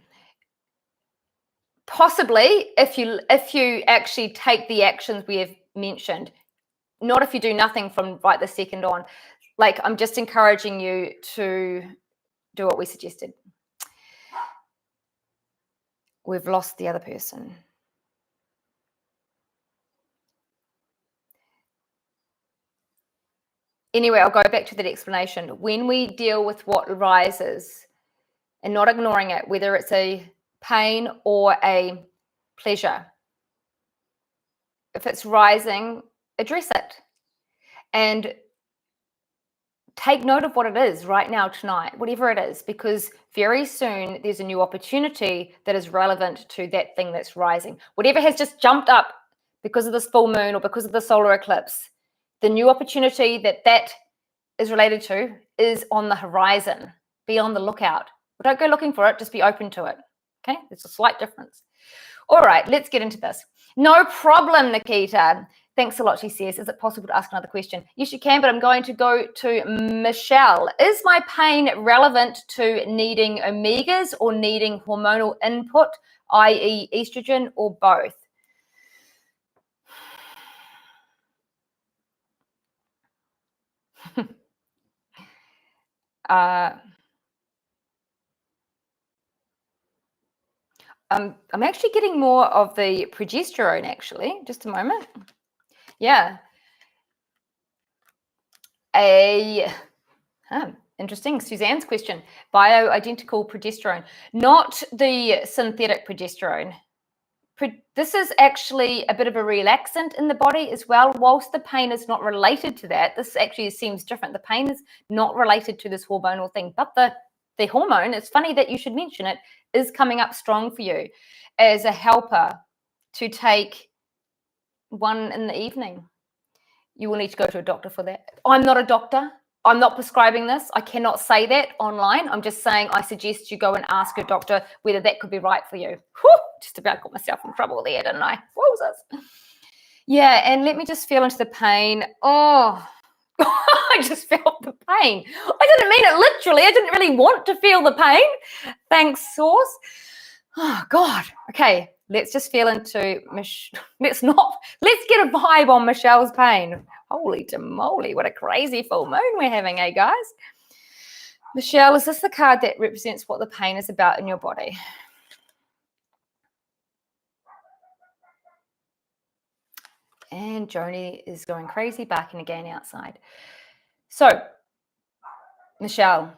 Possibly, if you actually take the actions we have mentioned, not if you do nothing from right the second on. Like, I'm just encouraging you to do what we suggested. We've lost the other person. Anyway, I'll go back to that explanation. When we deal with what rises and not ignoring it, whether it's a pain or a pleasure, if it's rising, address it and take note of what it is right now, tonight, whatever it is, because very soon there's a new opportunity that is relevant to that thing that's rising. Whatever has just jumped up because of this full moon or because of the solar eclipse, the new opportunity that is related to is on the horizon. Be on the lookout. But don't go looking for it, just be open to it. Okay, there's a slight difference. All right, let's get into this. No problem, Nikita. Thanks a lot, she says. Is it possible to ask another question? Yes, you can, but I'm going to go to Michelle. Is my pain relevant to needing omegas or needing hormonal input, i.e. estrogen, or both? I'm actually getting more of the progesterone, actually. Just a moment. Yeah. Interesting. Suzanne's question. Bioidentical progesterone. Not the synthetic progesterone. This is actually a bit of a relaxant in the body as well. Whilst the pain is not related to that, this actually seems different. The pain is not related to this hormonal thing, but the hormone, it's funny that you should mention it, is coming up strong for you as a helper to take 1 in the evening. You will need to go to a doctor for that. I'm not a doctor. I'm not prescribing this. I cannot say that online. I'm just saying I suggest you go and ask your doctor whether that could be right for you. Whew, just about got myself in trouble there, didn't I? What was this? Yeah, and let me just feel into the pain. Oh, I just felt the pain. I didn't mean it literally. I didn't really want to feel the pain. Thanks, Source. Oh, God. Okay, let's just feel into, let's get a vibe on Michelle's pain. Holy moly, what a crazy full moon we're having, eh, guys? Michelle, is this the card that represents what the pain is about in your body? And Joni is going crazy, barking again outside. So, Michelle,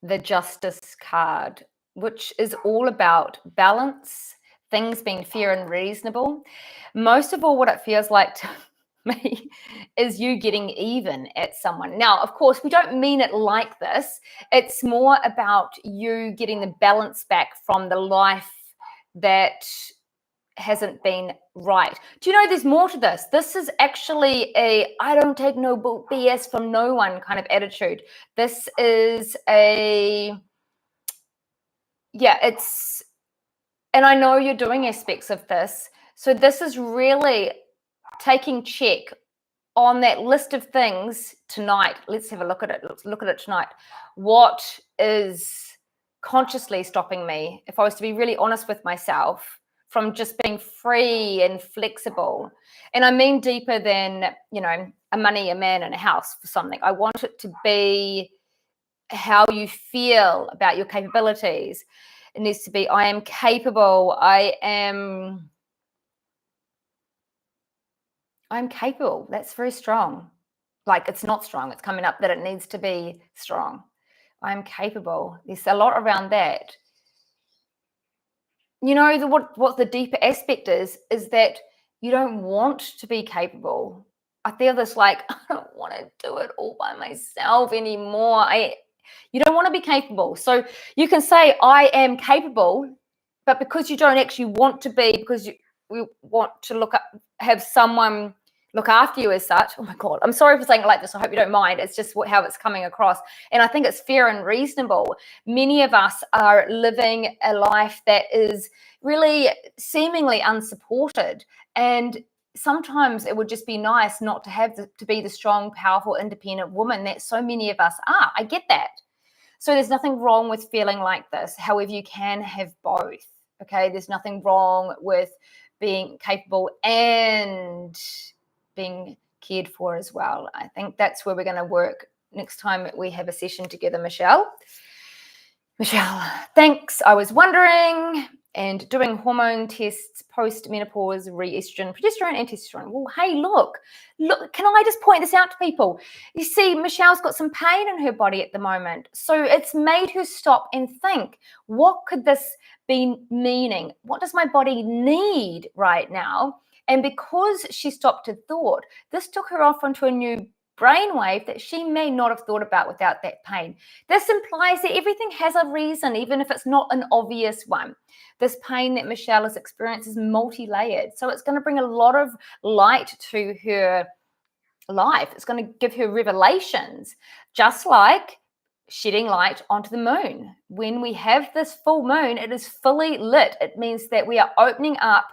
the Justice card, which is all about balance, things being fair and reasonable. Most of all, what it feels like to me is you getting even at someone. Now, of course, we don't mean it like this. It's more about you getting the balance back from the life that hasn't been right. Do you know there's more to this? This is actually a I don't take no BS from no one kind of attitude. This is a, yeah, it's, and I know you're doing aspects of this. So this is really taking check on that list of things tonight. Let's have a look at it. Let's look at it tonight. What is consciously stopping me, if I was to be really honest with myself, from just being free and flexible? And I mean deeper than, you know, a money, a man, and a house for something. I want it to be how you feel about your capabilities. It needs to be, I am capable. I'm capable. That's very strong. Like, it's not strong. It's coming up that it needs to be strong. I'm capable. There's a lot around that. You know, what the deeper aspect is that you don't want to be capable. I feel this, like, I don't want to do it all by myself anymore. You don't want to be capable. So you can say, I am capable, but because you don't actually want to be, because we want to have someone look after you as such. Oh my God, I'm sorry for saying it like this. I hope you don't mind. It's just how it's coming across. And I think it's fair and reasonable. Many of us are living a life that is really seemingly unsupported. And sometimes it would just be nice not to have to be the strong, powerful, independent woman that so many of us are. I get that. So there's nothing wrong with feeling like this. However, you can have both. Okay, there's nothing wrong with being capable and being cared for as well. I think that's where we're going to work next time we have a session together, Michelle. Michelle, thanks. I was wondering, and doing hormone tests post-menopause, re-estrogen, progesterone, and testosterone. Well, hey, look, can I just point this out to people? You see, Michelle's got some pain in her body at the moment. So it's made her stop and think, what could this be meaning? What does my body need right now? And because she stopped and thought, this took her off onto a new brainwave that she may not have thought about without that pain. This implies that everything has a reason, even if it's not an obvious one. This pain that Michelle has experienced is multi-layered. So it's going to bring a lot of light to her life. It's going to give her revelations, just like shedding light onto the moon. When we have this full moon, it is fully lit. It means that we are opening up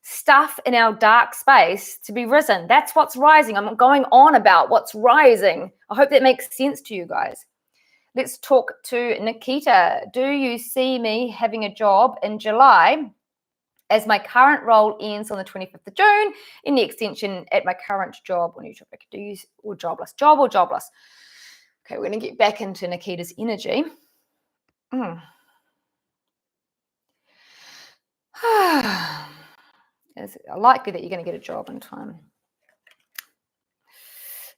stuff in our dark space to be risen. That's what's rising. I'm going on about what's rising. I hope that makes sense to you guys. Let's talk to Nikita. Do you see me having a job in July, as my current role ends on the 25th of June? In the extension at my current job, or new job, do you, or jobless? Job or jobless? Okay, we're going to get back into Nikita's energy. It's likely that you're going to get a job in time.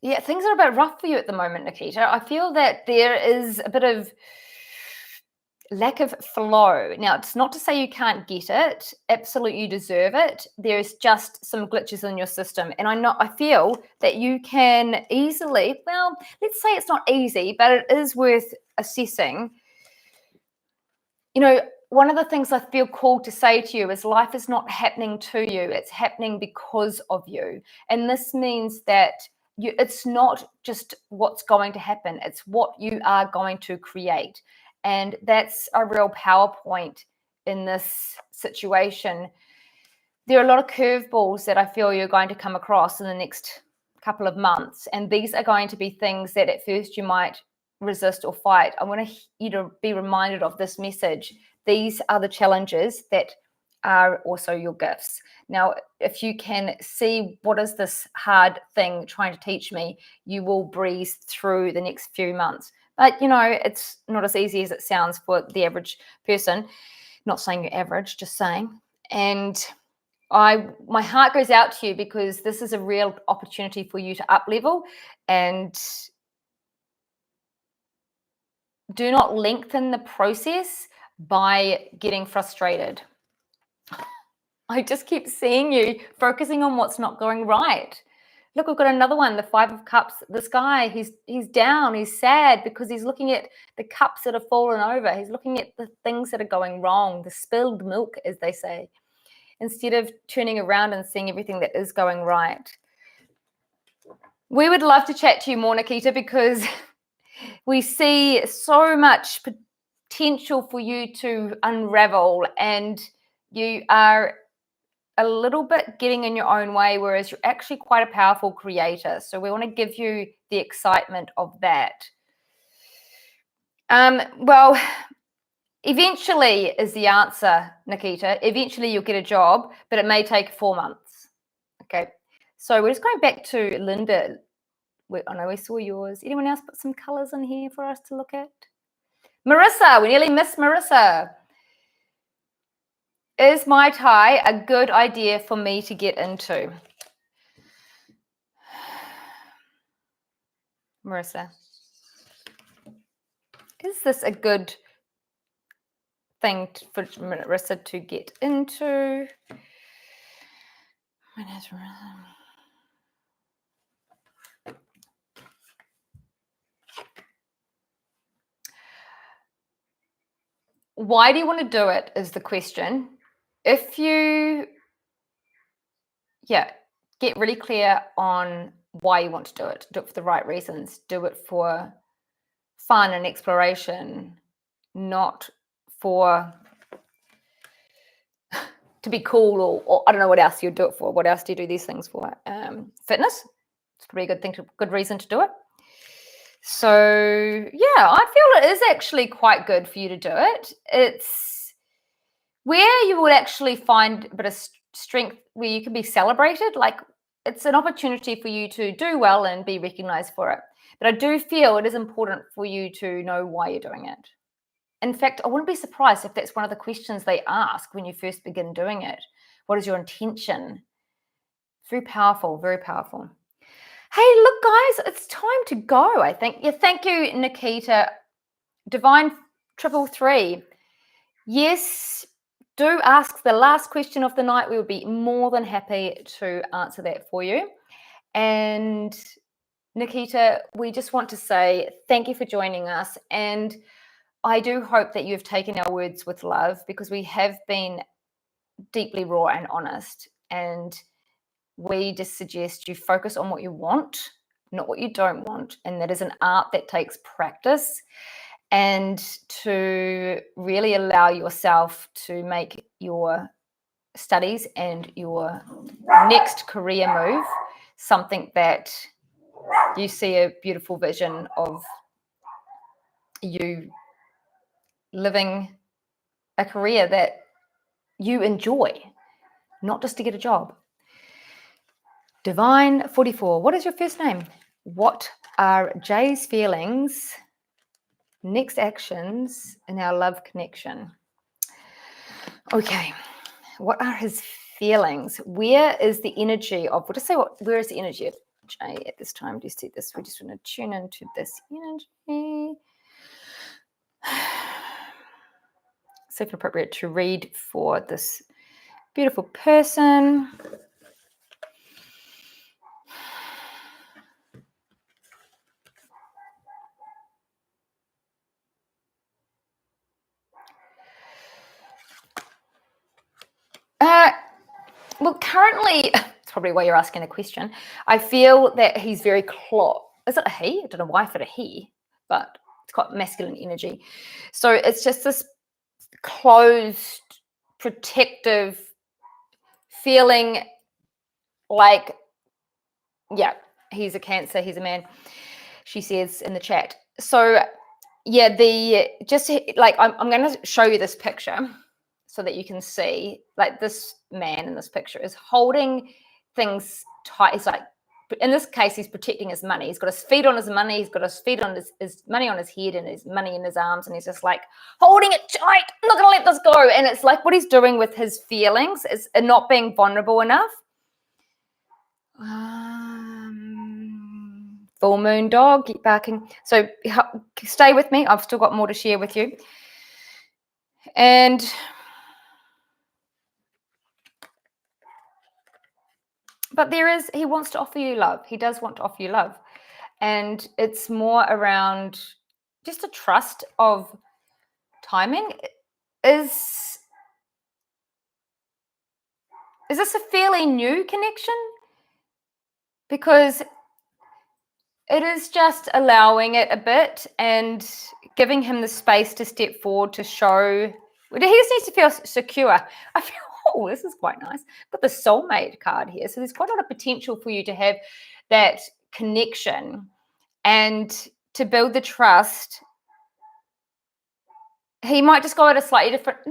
Yeah, things are a bit rough for you at the moment, Nikita. I feel that there is a bit of lack of flow. Now, it's not to say you can't get it. Absolutely, you deserve it. There's just some glitches in your system. And I feel that you can easily, well, let's say it's not easy, but it is worth assessing. You know, one of the things I feel called to say to you is life is not happening to you. It's happening because of you. And this means that it's not just what's going to happen. It's what you are going to create. And that's a real power point in this situation. There are a lot of curveballs that I feel you're going to come across in the next couple of months. And these are going to be things that at first you might resist or fight. I want you to be reminded of this message. These are the challenges that are also your gifts. Now, if you can see what is this hard thing trying to teach me, you will breeze through the next few months. But, it's not as easy as it sounds for the average person. Not saying you're average, just saying. And my heart goes out to you because this is a real opportunity for you to up level, and do not lengthen the process by getting frustrated. I just keep seeing you focusing on what's not going right. Look, we've got another one, the 5 of Cups. This guy, he's down, he's sad because he's looking at the cups that have fallen over. He's looking at the things that are going wrong, the spilled milk, as they say, instead of turning around and seeing everything that is going right. We would love to chat to you more, Nikita, because we see so much potential for you to unravel, and you are a little bit getting in your own way, whereas you're actually quite a powerful creator. So we want to give you the excitement of that. Well, eventually is the answer, Nikita. Eventually you'll get a job, but it may take 4 months. Okay. So we're just going back to Linda. I know we saw yours. Anyone else put some colors in here for us to look at? Marissa, we nearly missed Marissa. Is Mai Tai a good idea for me to get into? Marissa, is this a good thing for Marissa to get into? Why do you want to do it is the question. If you, get really clear on why you want to do it. Do it for the right reasons. Do it for fun and exploration, not for to be cool or I don't know what else you do it for. What else do you do these things for? Fitness. It's probably a good reason to do it. So I feel it is actually quite good for you to do it. It's where you will actually find a bit of strength, where you can be celebrated. Like, it's an opportunity for you to do well and be recognized for it. But I do feel it is important for you to know why you're doing it. In fact, I wouldn't be surprised if that's one of the questions they ask when you first begin doing it. What is your intention? Very powerful, very powerful. Hey, look, guys, it's time to go, I think. Yeah, thank you, Nikita. Divine 333. Yes, do ask the last question of the night. We would be more than happy to answer that for you. And Nikita, we just want to say thank you for joining us. And I do hope that you've taken our words with love, because we have been deeply raw and honest. And we just suggest you focus on what you want, not what you don't want. And that is an art that takes practice, and to really allow yourself to make your studies and your next career move something that you see a beautiful vision of you living a career that you enjoy, not just to get a job. Divine 44, what is your first name? What are Jay's feelings, next actions in our love connection? Okay, what are his feelings? Where is the energy of, we'll just say where is the energy of Jay at this time? Do you see this? We just want to tune into this energy. So if appropriate to read for this beautiful person. currently, it's probably why you're asking a question. I feel that he's very is it a he? I don't know why I said a he, but it's got masculine energy. So it's just this closed, protective feeling like, yeah, he's a Cancer, he's a man, she says in the chat. So yeah, I'm going to show you this picture so that you can see, like, this man in this picture is holding things tight. He's like, in this case, he's protecting his money. He's got his feet on his money. He's got his feet on his money on his head and his money in his arms. And he's just like holding it tight. I'm not going to let this go. And it's like what he's doing with his feelings is not being vulnerable enough. Full moon dog, keep barking. So stay with me. I've still got more to share with you. But he wants to offer you love. He does want to offer you love. And it's more around just a trust of timing. Is this a fairly new connection? Because it is just allowing it a bit and giving him the space to step forward to show. He just needs to feel secure. I feel, oh, this is quite nice. Got the soulmate card here. So there's quite a lot of potential for you to have that connection and to build the trust. He might just go at a slightly different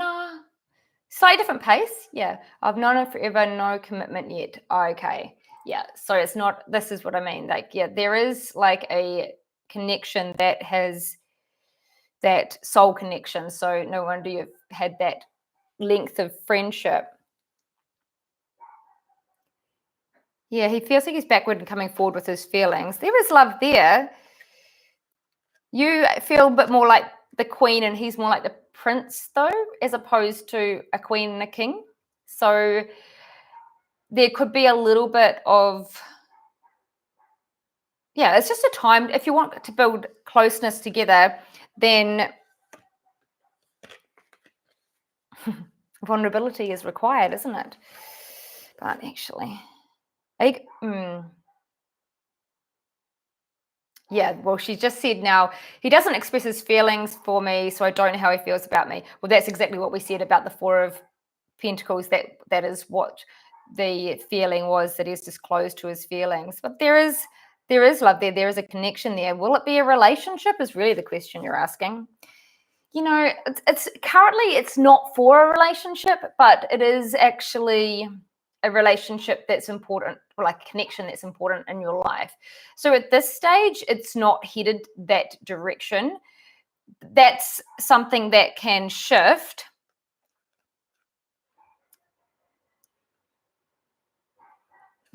pace. Yeah. I've known him forever, no commitment yet. Okay. Yeah, so it's not, this is what I mean. Like, yeah, there is like a connection that has that soul connection. So no wonder you've had that length of friendship. Yeah, he feels like he's backward and coming forward with his feelings. There is love there. You feel a bit more like the queen and he's more like the prince, though, as opposed to a queen and a king. So there could be a little bit of, yeah, it's just a time. If you want to build closeness together, then vulnerability is required, isn't it? But actually, yeah, well, she just said now, he doesn't express his feelings for me, so I don't know how he feels about me. Well, that's exactly what we said about the Four of Pentacles. That is what the feeling was, that he's disclosed to his feelings. But there is love there. There is a connection there. Will it be a relationship is really the question you're asking. You know, it's currently it's not for a relationship, but it is actually a relationship that's important, or like a connection that's important in your life. So at this stage, it's not headed that direction. That's something that can shift.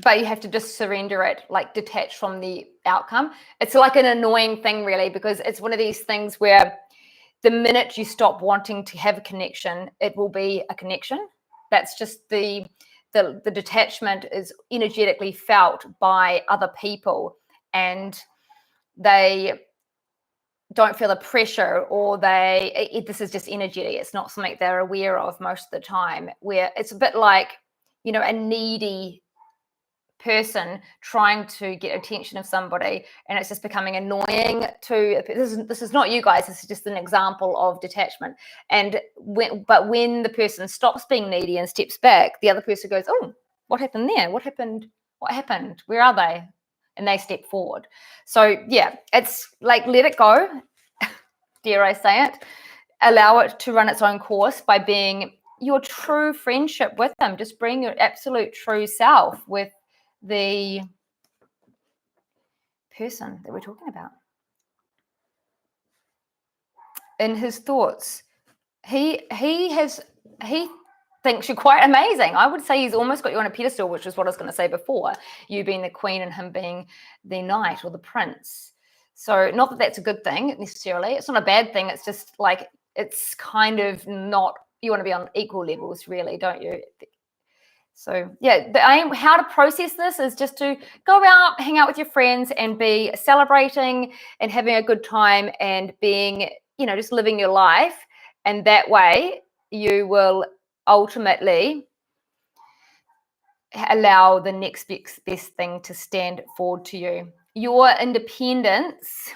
But you have to just surrender it, like detach from the outcome. It's like an annoying thing, really, because it's one of these things where the minute you stop wanting to have a connection, it will be a connection. That's just the detachment is energetically felt by other people, and they don't feel the pressure, or this is just energy. It's not something they're aware of most of the time, where it's a bit like, you know, a needy person trying to get attention of somebody, and it's just becoming annoying to this is not you guys, this is just an example of detachment. And when the person stops being needy and steps back, the other person goes, oh, what happened there? What happened? Where are they? And they step forward. So yeah, it's like, let it go. Dare I say it? Allow it to run its own course by being your true friendship with them. Just bring your absolute true self with the person that we're talking about. In his thoughts, he thinks you're quite amazing. I would say he's almost got you on a pedestal, which is what I was going to say before, you being the queen and him being the knight or the prince. So not that that's a good thing necessarily. It's not a bad thing. It's just like, it's kind of not, you want to be on equal levels, really, don't you? So yeah, the aim, how to process this is just to go out, hang out with your friends and be celebrating and having a good time and being, you know, just living your life. And that way you will ultimately allow the next best thing to stand forward to you. Your independence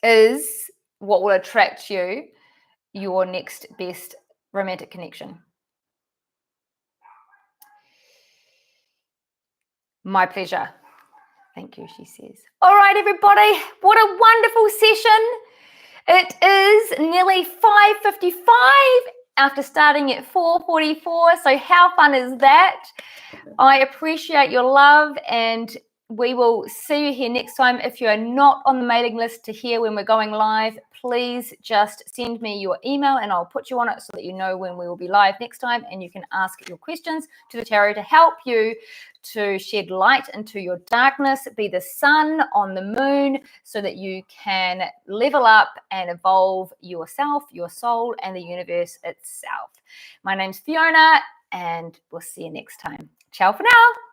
is what will attract you your next best romantic connection. My pleasure. Thank you, she says. All right, everybody. What a wonderful session. It is nearly 5:55 after starting at 4:44. So how fun is that? I appreciate your love, and we will see you here next time. If you are not on the mailing list to hear when we're going live, please just send me your email and I'll put you on it so that you know when we will be live next time, and you can ask your questions to the tarot to help you to shed light into your darkness, be the sun on the moon, so that you can level up and evolve yourself, your soul, and the universe itself. My name's Fiona, and we'll see you next time. Ciao for now.